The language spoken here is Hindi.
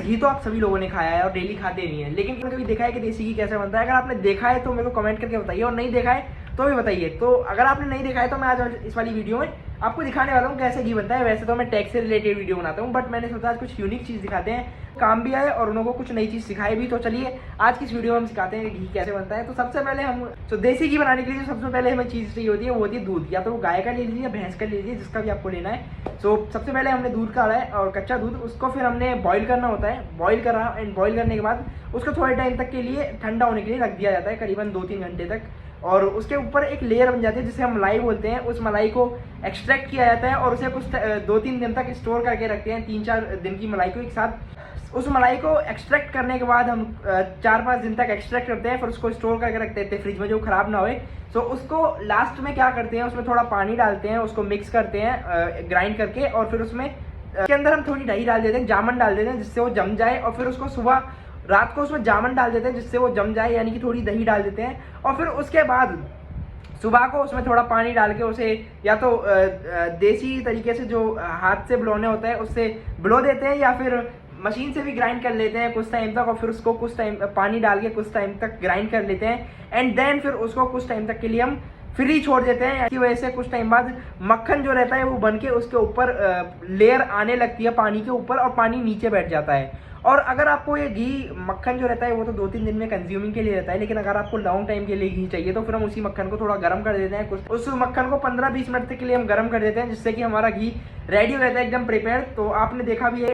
घी तो आप सभी लोगों ने खाया है और डेली खाते नहीं है, लेकिन कभी देखा है कि देसी घी कैसे बनता है? अगर आपने देखा है तो मेरे को कमेंट करके बताइए, और नहीं देखा है तो भी बताइए। तो अगर आपने नहीं देखा है तो मैं आज इस वाली वीडियो में आपको दिखाने वाला हूँ कैसे घी बनता है। वैसे तो मैं टेक से रिलेटेड वीडियो बनाता हूँ, बट मैंने सोचा आज कुछ यूनिक चीज़ दिखाते हैं, काम भी आए और उनको कुछ नई चीज़ सिखाए भी। तो चलिए आज की इस वीडियो में हम सिखाते हैं कि घी कैसे बनता है। तो सबसे पहले हम देसी घी बनाने के लिए सबसे पहले हमें चीज़ चाहिए होती है, वो होती है दूध। या तो वो गाय का ले लीजिए या भैंस का ले लीजिए, जिसका भी आपको लेना है। सबसे पहले हमने दूध काढ़ा है और कच्चा दूध, उसको फिर हमने बॉईल करना होता है। बॉईल करा एंड बॉईल करने के बाद उसको थोड़े टाइम तक के लिए ठंडा होने के लिए रख दिया जाता है, करीबन 2-3 घंटे तक। और उसके ऊपर एक लेयर बन जाती है जिसे हम मलाई बोलते हैं। उस मलाई को एक्सट्रैक्ट किया जाता है और उसे कुछ 2-3 दिन तक स्टोर करके रखते हैं, 3-4 दिन की मलाई को एक साथ। उस मलाई को एक्सट्रैक्ट करने के बाद हम 4-5 दिन तक एक्सट्रैक्ट करते हैं, फिर उसको स्टोर करके रख देते हैं फ्रिज में, जो खराब ना होए। उसको लास्ट में क्या करते हैं, उसमें थोड़ा पानी डालते हैं, उसको मिक्स करते हैं ग्राइंड करके, और फिर उसमें के अंदर हम थोड़ी दही डाल देते हैं, जामन डाल देते हैं जिससे वो जम जाए। और फिर उसको सुबह रात को उसमें जामन डाल देते हैं जिससे वो जम जाए, यानी कि थोड़ी दही डाल देते हैं। और फिर उसके बाद सुबह को उसमें थोड़ा पानी डाल के उसे या तो देसी तरीके से जो हाथ से ब्लोने होता है उससे ब्लो देते हैं, या फिर मशीन से भी ग्राइंड कर लेते हैं कुछ टाइम तक। और फिर उसको कुछ टाइम पानी डाल के कुछ टाइम तक ग्राइंड कर लेते हैं, एंड देन फिर उसको कुछ टाइम तक के लिए हम फ्री छोड़ देते हैं। इसकी वजह से कुछ टाइम बाद मक्खन जो रहता है वो बन के उसके ऊपर लेयर आने लगती है पानी के ऊपर, और पानी नीचे बैठ जाता है। और अगर आपको ये घी मक्खन जो रहता है वो तो 2-3 दिन में कंज्यूमिंग के लिए रहता है, लेकिन अगर आपको लॉन्ग टाइम के लिए घी चाहिए तो फिर हम उसी मक्खन को थोड़ा गर्म कर देते हैं। उस मक्खन को 15-20 मिनट तक के लिए हम गर्म कर देते हैं, जिससे कि हमारा घी रेडी हो जाता है एकदम प्रिपेयर। तो आपने देखा भी है